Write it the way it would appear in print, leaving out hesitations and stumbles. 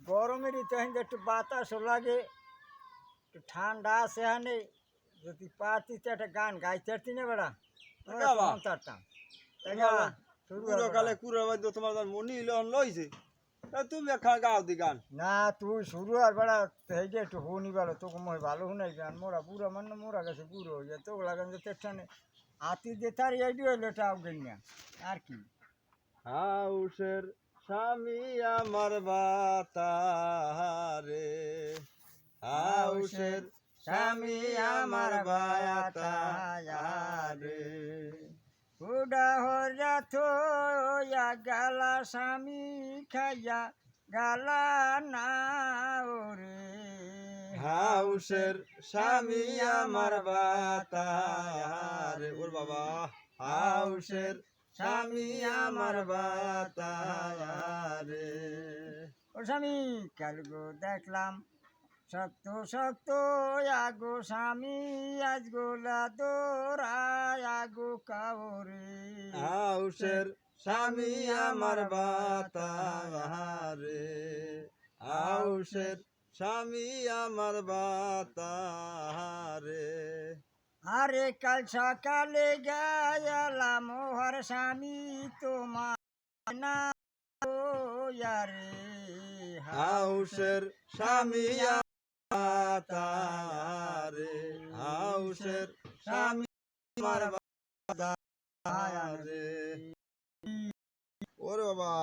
গরমের তখন একটু বাতাসও লাগে, একটু ঠান্ডা আছে হানে। যদি পারতিস একটা গান গাইতে পারতি না বেড়া, পারতাম। কালে কুড়ার মধ্যে তোমার মনি লইছে, তুমি গাও দি গান। না তুই শুরু আর বেড়া এই যে একটু শুনি বেড়া, তোকে মই ভালো শুনাই গান। মোরা বুড়া মানে মোরা গেছে বুড়ো হয়ে যায়, তোকে লাগান যে তেঠানে হাতি যে তার এই হইলো এটা আউগেন না আর কি। হাউসের স্বামী আমার বাতারে, হাউসের স্বামী আমার বাতারে, উডা হইয়া থইয়া গালা স্বামী খাইয়া গালা না ওরে। হাউসের স্বামী আমার বাতারে, ওর বাবা হাউসের স্বামী আমার বাতারে। ও স্বামী কাল গো দেখলাম শক্ত শক্ত আগো স্বামী, আজ গোলা দোরায় আগো কাউরে। হাউসের স্বামী আমার বাতারে, হাউসের স্বামী আমার বাতারে। আরে কাল সকালে গেলাম ওহার স্বামী তোমার না রে। হাউসের স্বামী বাতারে, হাউসের স্বামী আমার বাতারে। ওরে বাবা।